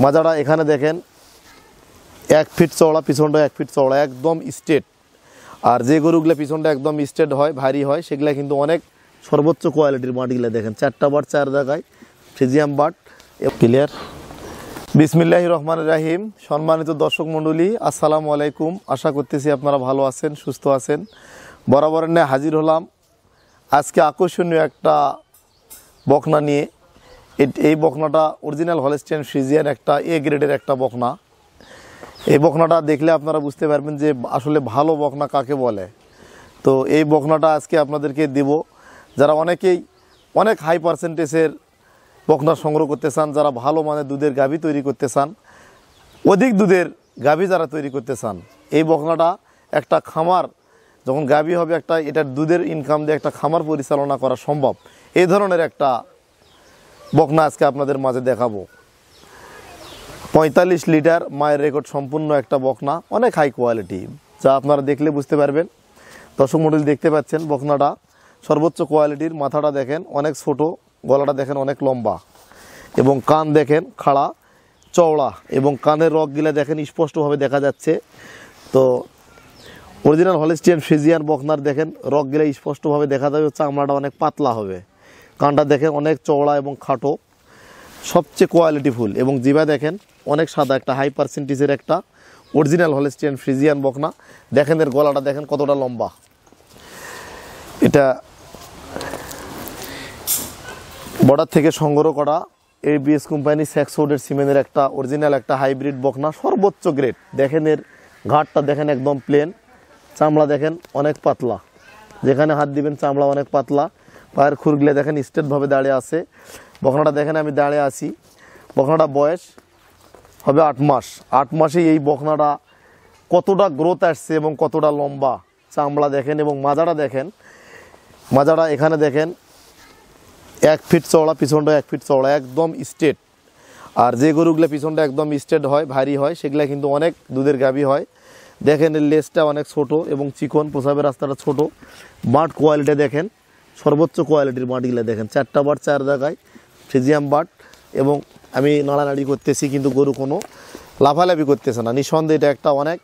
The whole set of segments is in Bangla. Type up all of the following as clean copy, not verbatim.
মাজাটা এখানে দেখেন 1 ফিট চওড়া, পিছনটা 1 ফিট চওড়া, একদম স্ট্রেট। আর যে গরুগুলো পিছনটা একদম স্ট্রেট হয়, ভারী হয়, সেগুলা কিন্তু অনেক সর্বোচ্চ কোয়ালিটির বাটগুলো দেখেন। 4টা বাট 4 জায়গায়, ফ্রিজিয়াম বাট। ক্লিয়ার। বিসমিল্লাহির রহমানির রহিম। সম্মানিত দর্শক মণ্ডলী, আসসালামু আলাইকুম। আশা করতেছি আপনারা ভালো আছেন, সুস্থ আছেন। বরাবর নিয়ে হাজির হলাম আজকে আকর্ষণীয় একটা বকনা নিয়ে। এই বকনাটা অরিজিনাল হলস্টাইন ফ্রিজিয়ান একটা এ গ্রেডের একটা বকনা। এই বকনাটা দেখলে আপনারা বুঝতে পারবেন যে আসলে ভালো বকনা কাকে বলে। তো এই বকনাটা আজকে আপনাদেরকে দেব, যারা অনেকেই অনেক হাই পার্সেন্টেজের বকনা সংগ্রহ করতে চান, যারা ভালো মানের দুধের গাভী তৈরি করতে চান, অধিক দুধের গাভী যারা তৈরি করতে চান, এই বকনাটা একটা খামার যখন গাভী হবে, একটা এটার দুধের ইনকাম দিয়ে একটা খামার পরিচালনা করা সম্ভব। এই ধরনের একটা বকনা আজকে আপনাদের মাঝে দেখাবো। 45 লিটার মায়ের রেকর্ড সম্পূর্ণ একটা বকনা, অনেক হাই কোয়ালিটি, যা আপনারা দেখলে বুঝতে পারবেন। দর্শক মণ্ডলী দেখতে পাচ্ছেন বকনাটা সর্বোচ্চ কোয়ালিটির। মাথাটা দেখেন অনেক ছোট, গলাটা দেখেন অনেক লম্বা, এবং কান দেখেন খাড়া চওড়া, এবং কানের রগগুলা দেখেন স্পষ্টভাবে দেখা যাচ্ছে। তো অরিজিনাল হলস্টাইন ফ্রিজিয়ান বকনার দেখেন রগগুলা স্পষ্টভাবে দেখা যাবে, চামড়াটা অনেক পাতলা হবে। কানটা দেখেন অনেক চওড়া এবং খাটো, সবচেয়ে কোয়ালিটিফুল, এবং জিভা দেখেন অনেক সাদা, একটা হাই পার্সেন্টেজের একটা অরিজিনাল হলস্টাইন ফ্রিজিয়ান বকনা। দেখেন এর গলাটা দেখেন কতটা লম্বা। এটা বর্ডার থেকে সংগ্রহ করা এবিএস কোম্পানি স্যাক্সওডের সিমেন্টের একটা অরিজিনাল একটা হাইব্রিড বকনা, সর্বোচ্চ গ্রেড। দেখেন এর ঘাটটা দেখেন একদম প্লেন, চামড়া দেখেন অনেক পাতলা, যেখানে হাত দিবেন চামড়া অনেক পাতলা। পায়ের খুরগুলো দেখেন স্ট্রেটভাবে দাঁড়িয়ে আছে। বকনাটা দেখেন আমি দাঁড়িয়ে আছি। বকনাটা বয়স হবে 8 মাস। 8 মাসেই এই বকনাটা কতটা গ্রোথ আসছে এবং কতটা লম্বা। চামড়া দেখেন এবং মাজাটা দেখেন। মাজাটা এখানে দেখেন 1 ফিট চওড়া, পিছনটা 1 ফিট চওড়া, একদম স্ট্রেট। আর যে গরুগুলো পিছনটা একদম স্ট্রেট হয়, ভারী হয়, সেগুলো কিন্তু অনেক দুধের গাভী হয়। দেখেন এর লেজটা অনেক ছোট এবং চিকন, প্রসাবের রাস্তাটা ছোট। বাট কোয়ালিটি দেখেন সর্বোচ্চ কোয়ালিটির বাটগুলো দেখেন। 4টা বাট 4 জায়গায়, ফ্রিজিয়াম বাট, এবং আমি নাড়ানাড়ি করতেছি কিন্তু গরু কোনো লাফালাফি করতেছে না। নিঃসন্দেহে এটা একটা অনেক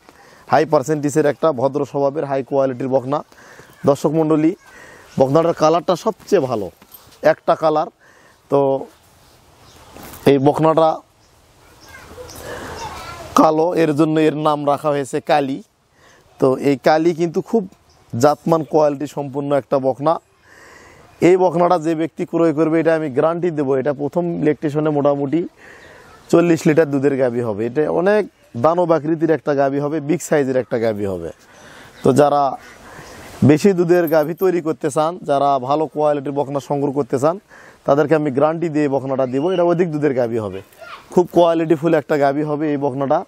হাই পার্সেন্টেজের একটা ভদ্র স্বভাবের হাই কোয়ালিটির বকনা। দর্শক মণ্ডলী, বকনাটার কালারটা সবচেয়ে ভালো, একটা কালার। তো এই বকনাটা কালো, এর জন্য এর নাম রাখা হয়েছে কালী। তো এই কালী কিন্তু খুব জাতমান কোয়ালিটি সম্পূর্ণ একটা বকনা। এই বকনাটা যে ব্যক্তি ক্রয় করবে, এটা আমি গ্যারান্টি দেবো, এটা প্রথম ল্যাকটেশনে মোটামুটি 40 লিটার দুধের গাভী হবে। এটা অনেক দানব আকৃতির একটা গাভী হবে, বিগ সাইজের একটা গাভী হবে। তো যারা বেশি দুধের গাভী তৈরি করতে চান, যারা ভালো কোয়ালিটির বকনা সংগ্রহ করতে চান, তাদেরকে আমি গ্যারান্টি দিয়ে বকনাটা দিব, এটা অধিক দুধের গাভী হবে, খুব কোয়ালিটিফুল একটা গাভী হবে এই বকনাটা।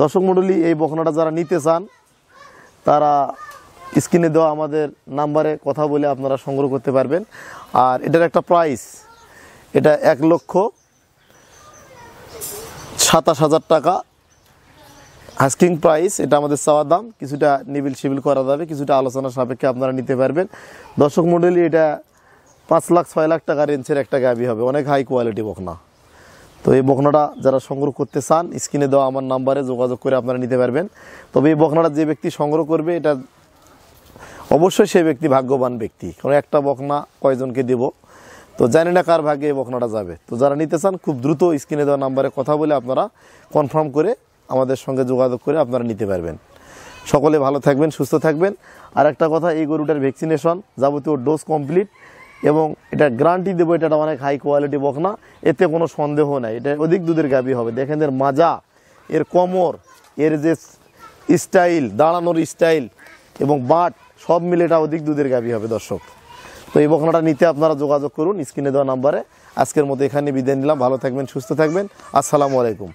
দর্শক মণ্ডলী, এই বকনাটা যারা নিতে চান, তারা স্ক্রিনে দেওয়া আমাদের নাম্বারে কথা বলে আপনারা সংগ্রহ করতে পারবেন। আর এটার একটা প্রাইস, এটা 1,27,000 টাকা আস্কিং প্রাইস। এটা আমাদের চাওয়া দাম, কিছুটা নিবিল শিবিল করা যাবে, কিছুটা আলোচনা সাপেক্ষে আপনারা নিতে পারবেন। দর্শক মণ্ডলী, এটা 5 লাখ 6 লাখ টাকা রেঞ্জের একটা গাভী হবে, অনেক হাই কোয়ালিটি বকনা। তো এই বকনাটা যারা সংগ্রহ করতে চান, স্ক্রিনে দেওয়া আমার নাম্বারে যোগাযোগ করে আপনারা নিতে পারবেন। তবে এই বকনাটা যে ব্যক্তি সংগ্রহ করবে, এটা অবশ্যই সেই ব্যক্তি ভাগ্যবান ব্যক্তি, কারণ একটা বকনা কয়জনকে দেব, তো জানি না কার ভাগ্যে এই বকনাটা যাবে। তো যারা নিতে চান, খুব দ্রুত স্ক্রিনে দেওয়া নাম্বারে কথা বলে আপনারা কনফার্ম করে আমাদের সঙ্গে যোগাযোগ করে আপনারা নিতে পারবেন। সকলে ভালো থাকবেন, সুস্থ থাকবেন। আর একটা কথা, এই গরুটার ভ্যাকসিনেশন যাবতীয় ডোজ কমপ্লিট, এবং এটা গ্যারান্টি দেবো, এটা অনেক হাই কোয়ালিটি বকনা, এতে কোনো সন্দেহ নাই, এটা অধিক দুধের গাভী হবে। দেখেন এর মাজা, এর কোমর, এর যে স্টাইল, দাঁড়ানোর স্টাইল এবং বাট, সব মিলে এটা অধিক দুধের গাভী হবে দর্শক। তো এই বকনাটা নিতে আপনারা যোগাযোগ করুন স্ক্রিনে দেওয়া নাম্বারে। আজকের মতো এখানে বিদায় নিলাম। ভালো থাকবেন, সুস্থ থাকবেন। আসসালামু আলাইকুম।